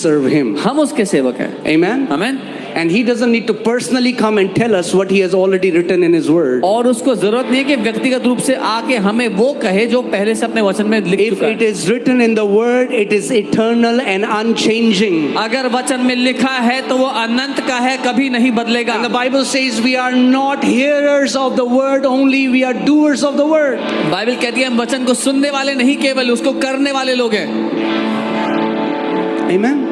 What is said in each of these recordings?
serve him. हम उसके सेवक हैं. Amen. Amen. And he doesn't need to personally come and tell us what he has already written in his word. और उसको जरूरत नहीं है कि व्यक्तिगत रूप से आके हमें वो कहे जो पहले से अपने वचन में लिख चुका है. If it is written in the word, it is eternal and unchanging. अगर वचन में लिखा है तो वो अनंत का है, कभी नहीं बदलेगा. And the Bible says we are not hearers of the word only, we are doers of the word. Bible कहती है हम वचन को सुनने वाले नहीं केवल उसको करने वाले लोग हैं. Amen.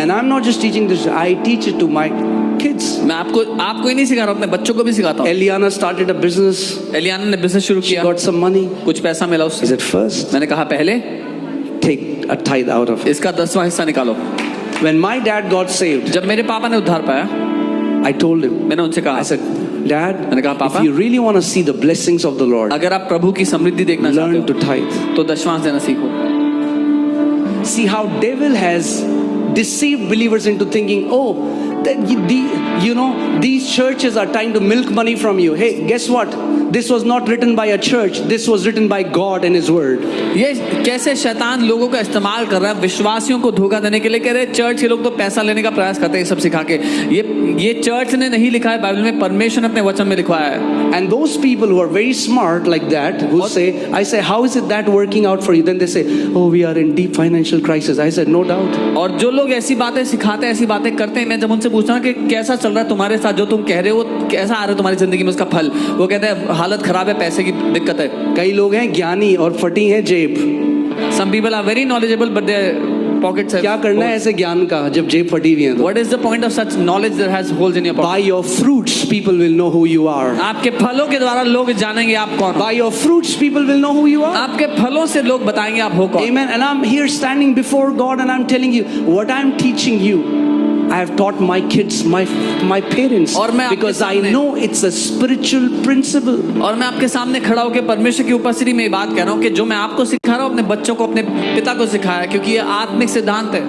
And I'm not just teaching this, I teach it to my kids. मैं आपको ही नहीं सिखा रहा हूँ, अपने बच्चों को भी सिखाता हूँ. Eliana started a business. एलियाना ने बिजनेस शुरू She किया. got some money. कुछ पैसा मिला उससे. He said, first, मैंने कहा पहले take a tithe out of it. इसका 10वां हिस्सा निकालो. When my dad got saved, जब मेरे पापा ने उद्धार पाया, I told him, मैंने उनसे कहा, I said, Dad, मैंने कहा पापा, if you really want to see the blessings of the Lord, अगर आप प्रभु की समृद्धि देखना learn चाहते to tithe. हो तो दशमांश देना सीखो. See how devil has deceived believers into thinking, oh, that these churches are trying to milk money from you. Hey, guess what? This was not written by a church. This was written by God and His Word. ये कैसे शैतान लोगों का इस्तेमाल कर रहा है विश्वासियों को धोखा देने के लिए. कह रहे चर्च के लोग तो पैसा लेने का प्रयास करते हैं सब सिखा के. ये चर्च ने नहीं लिखा है बाइबल में, परमेश्वर ने अपने वचन में लिखवाया है. And those people who are very smart like that, who say, I say, how is it that working out for you? Then they say, oh, we are in deep financial crisis. I said, no doubt. और जो लोग ऐसी बातें सिखाते हैं, ऐसी बातें करते हैं, मैं जब उनसे पूछता हूँ कि कैसा चल रहा है तुम्हारे साथ, जो तुम कह रहे हो कैसा आ रहा है तुम्हारी जिंदगी में उसका फल, वो कहते हैं हालत खराब है, पैसे की दिक्कत है. कई लोग हैं ज्ञानी और फटी है जेब. Some people are very knowledgeable but their pockets have. क्या करना है ऐसे ज्ञान का जब जेब फटी हुई है तो? What is the point of such knowledge that has holes in your pocket? By your fruits, people will know who you are. आपके फलों के द्वारा लोग जानेंगे आप कौन हो. By your fruits, people will know who you are. आपके फलों से लोग बताएंगे आप हो कौन. Amen. And I'm here standing before God and I'm telling you what I'm teaching you. I have taught my kids, my parents, because I know it's a spiritual principle. और मैं आपके सामने खड़ा होकर परमेश्वर की उपस्थिति में ये बात कह रहा हूँ कि जो मैं आपको सिखा रहा हूँ अपने बच्चों को, अपने पिता को सिखाया, क्योंकि ये आत्मिक सिद्धांत है.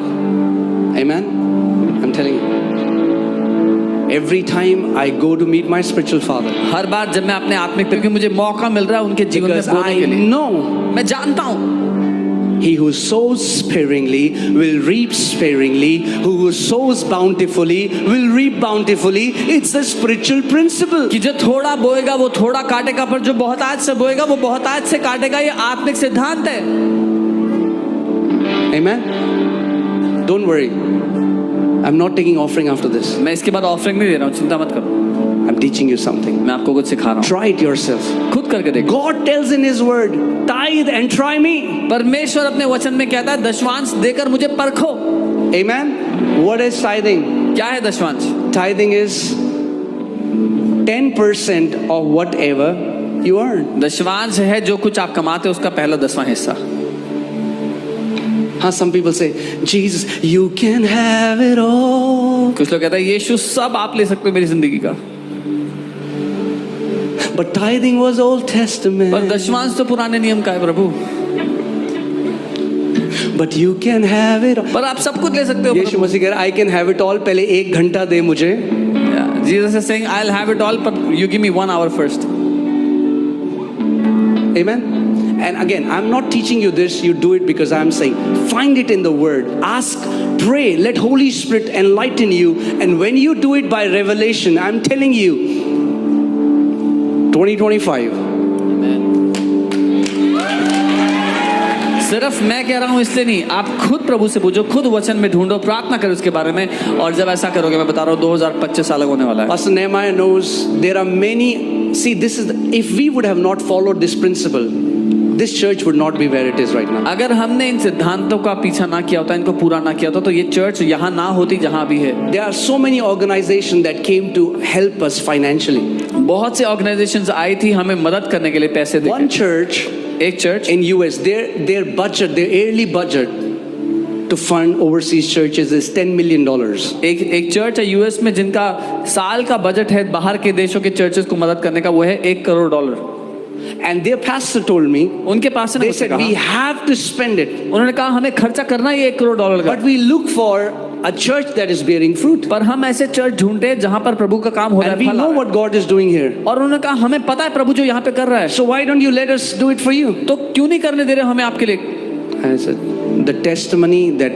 Amen. I'm telling you. Every time I go to meet my spiritual father, हर बार जब मैं अपने आत्मिक पिता, क्योंकि मुझे मौका मिल रहा है उनके जीवन में बोलने के लिए, मैं जानता हूँ he who sows sparingly will reap sparingly, who sows bountifully will reap bountifully. It's a spiritual principle. कि जो थोड़ा बोएगा वो थोड़ा काटेगा, पर जो बहुत आज से बोएगा वो बहुत आज से काटेगा. ये आत्मिक सिद्धांत है. Amen. Don't worry. I'm not taking offering after this. मैं इसके बाद ऑफरिंग नहीं दे रहा हूँ, चिंता मत करो. I'm teaching you something. मैं आपको कुछ सिखा रहा हूँ. Try it yourself. खुद करके देखो. God tells in His Word, tithe and try me. परमेश्वर अपने वचन में कहता है दशमांश देकर मुझे परखो. Amen. What is tithing? क्या है दशमांश? Tithing is 10% of whatever you earn. दशमांश है जो कुछ आप कमाते हो उसका पहला 10वां हिस्सा. हाँ, some people say, Jesus, you can have it all. कुछ लोग कहते हैं यीशु सब आप ले सकते हो मेरी जिंदगी का. But tithing was Old Testament. पर दशमांश तो पुराने नियम का है प्रभु. But you can have it all. पर आप सब कुछ ले सकते हो. यीशु मसीह कह रहा है, I can have it all. पहले 1 घंटा दे मुझे. Jesus is saying, I'll have it all, but you give me 1 hour first. Amen. And again, I'm not teaching you this. You do it because I'm saying, find it in the Word. Ask, pray, let Holy Spirit enlighten you. And when you do it by revelation, I'm telling you, 2025. सिर्फ मैं कह रहा हूँ इसलिए नहीं, आप खुद प्रभु से पूछो, खुद वचन में ढूंढो, प्रार्थना करो उसके बारे में. और जब ऐसा करोगे, मैं बता रहा हूँ 2025 अलग होने वाला है. Pastor Nehemiah knows there are many. See, this is if we would have not followed this principle, this church would not be where it is right now. अगर हमने इन सिद्धांतों का पीछा ना किया होता, इनको पूरा ना किया होता, तो ये चर्च यहाँ ना होती जहाँ भी है. There are so many organizations that came to help us financially. बहुत से ऑर्गेनाइजेशंस आई थी हमें मदद करने के लिए पैसे देके. One church, एक church in US, their budget, their yearly budget to fund overseas churches is $10 million. एक चर्च है यूएस में जिनका साल का बजट है बाहर के देशों के चर्चेस को मदद करने का, वो है $1 crore. And their pastor told me, उनके पास they said we have to spend it. उन्होंने कहा हमें खर्चा करना ही $1 करोड़ का. But we look for a church that is bearing fruit. पर हम ऐसे चर्च ढूंढते जहाँ पर प्रभु का काम हो रहा है. And we know what God is doing here. और उन्होंने कहा हमें पता है प्रभु जो यहाँ पे कर रहा है. So why don't you let us do it for you? तो क्यों नहीं करने दे रहे हमें आपके लिए? I said, the testimony that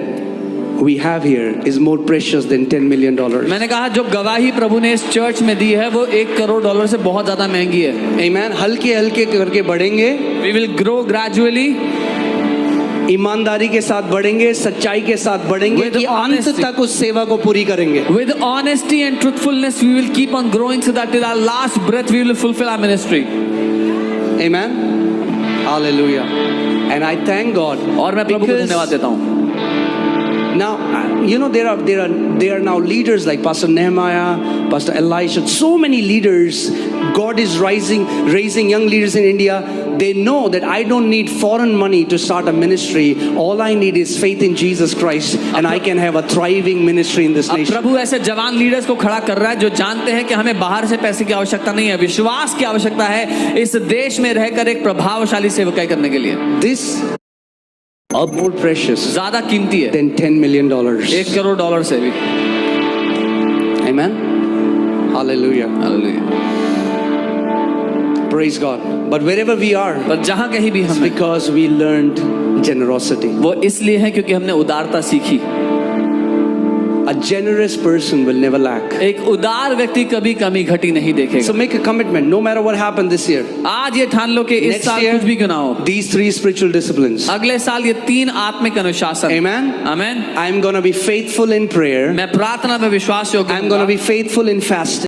we have here is more precious than $10 million. मैंने कहा जो गवाही प्रभु ने इस चर्च में दी है वो $1 करोड़ से बहुत ज्यादा महंगी है। Amen. हल्के हल्के करके बढ़ेंगे, We will grow gradually ईमानदारी के साथ बढ़ेंगे, सच्चाई के साथ बढ़ेंगे With कि अंत honesty. तक उस सेवा को पूरी करेंगे। with honesty and truthfulness. We will keep on growing so that till our last breath we will fulfill our ministry. Amen. Hallelujah. And I thank God. और मैं प्रभु को Because धन्यवाद देता हूँ। now, you know, there are now leaders like Pastor Nehemiah, Pastor Elisha, so many leaders. God is raising young leaders in India. They know that I don't need foreign money to start a ministry. All I need is faith in Jesus Christ, and I can have a thriving ministry in this अब nation. प्रभु ऐसे जवान leaders को खड़ा कर रहा है जो जानते हैं कि हमें बाहर से पैसे की आवश्यकता नहीं है, विश्वास की आवश्यकता है इस देश में रहकर एक प्रभावशाली सेवकाई करने के लिए। This are more precious ज्यादा कीमती है than $10 million. $1 करोड़ से भी। Amen. Hallelujah. Hallelujah. Praise God. But wherever we are, पर जहाँ कहीं भी it's हम because we learned generosity. वो इसलिए है क्योंकि हमने उदारता सीखी। A generous person will never lack. एक उदार व्यक्ति कभी कमी घटी नहीं So देखेगा। make a commitment, no matter what happened this year. आज ये ठान लो कि इस Next साल year, कुछ भी क्यों ना हो, these 3 spiritual disciplines. अगले साल ये 3 आत्मिक अनुशासन। Amen. Amen. I'm going to be faithful in prayer. मैं प्रार्थना में विश्वास योग्य I'm going to be faithful in fasting.